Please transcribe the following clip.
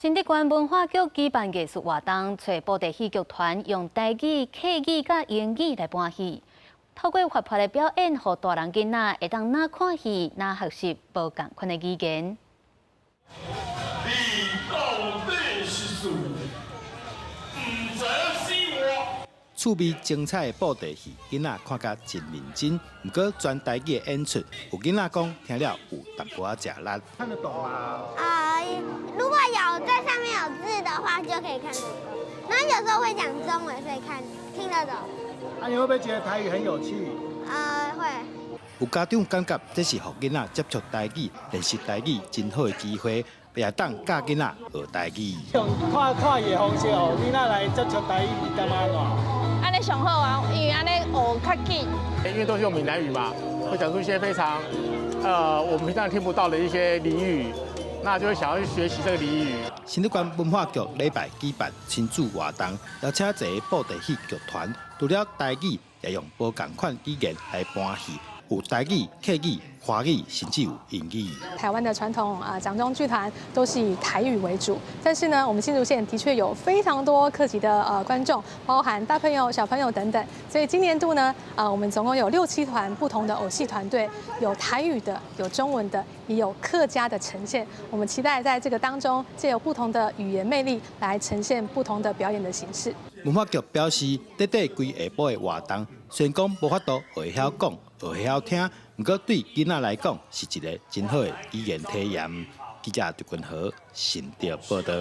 新竹县文化局举办艺术活动，找布袋戏剧团用台语、客语甲英语来搬戏，透过活泼的表演，让大人囡仔会当哪看戏、哪学习无共款的语言。你到底是谁？唔知死我！趣味精彩的布袋戏，囡仔看甲真认真。不过全台语的演出，有囡仔讲听了有淡薄仔吃力。看得懂吗？如果有在上面有字的话，就可以看得懂。然后有时候会讲中文，所以听得懂。你会不会觉得台语很有趣？会。有家长感觉这是让囡仔接触台语、练习台语真好的机会，也当教囡仔学台语。用看戏的方式，让囡仔来接触台语，你感觉安怎？安尼上好啊，因为安尼学较紧。因为都是用闽南语嘛，会讲出一些非常我们平常听不到的一些俚语。那就会想要去学习这个俚语。新竹县文化局礼拜举办亲子活动，邀请一个布袋戏剧团，除了台语，也用无共款语言来搬戏，有台语、客语、华语，甚至有英语。台湾的传统掌中剧团都是以台语为主，但是呢，我们新竹县的确有非常多客籍的观众，包含大朋友、小朋友等等。所以今年度呢，我们总共有6、7团不同的偶戏团队，有台语的，有中文的，也有客家的呈现。我们期待在这个当中，借由不同的语言魅力来呈现不同的表演的形式。文化局表示，规下晡的活动，虽然讲无法度会晓讲、会晓听，不过对囡仔来讲是一个真好的语言体验。记者朱君豪，新竹报道。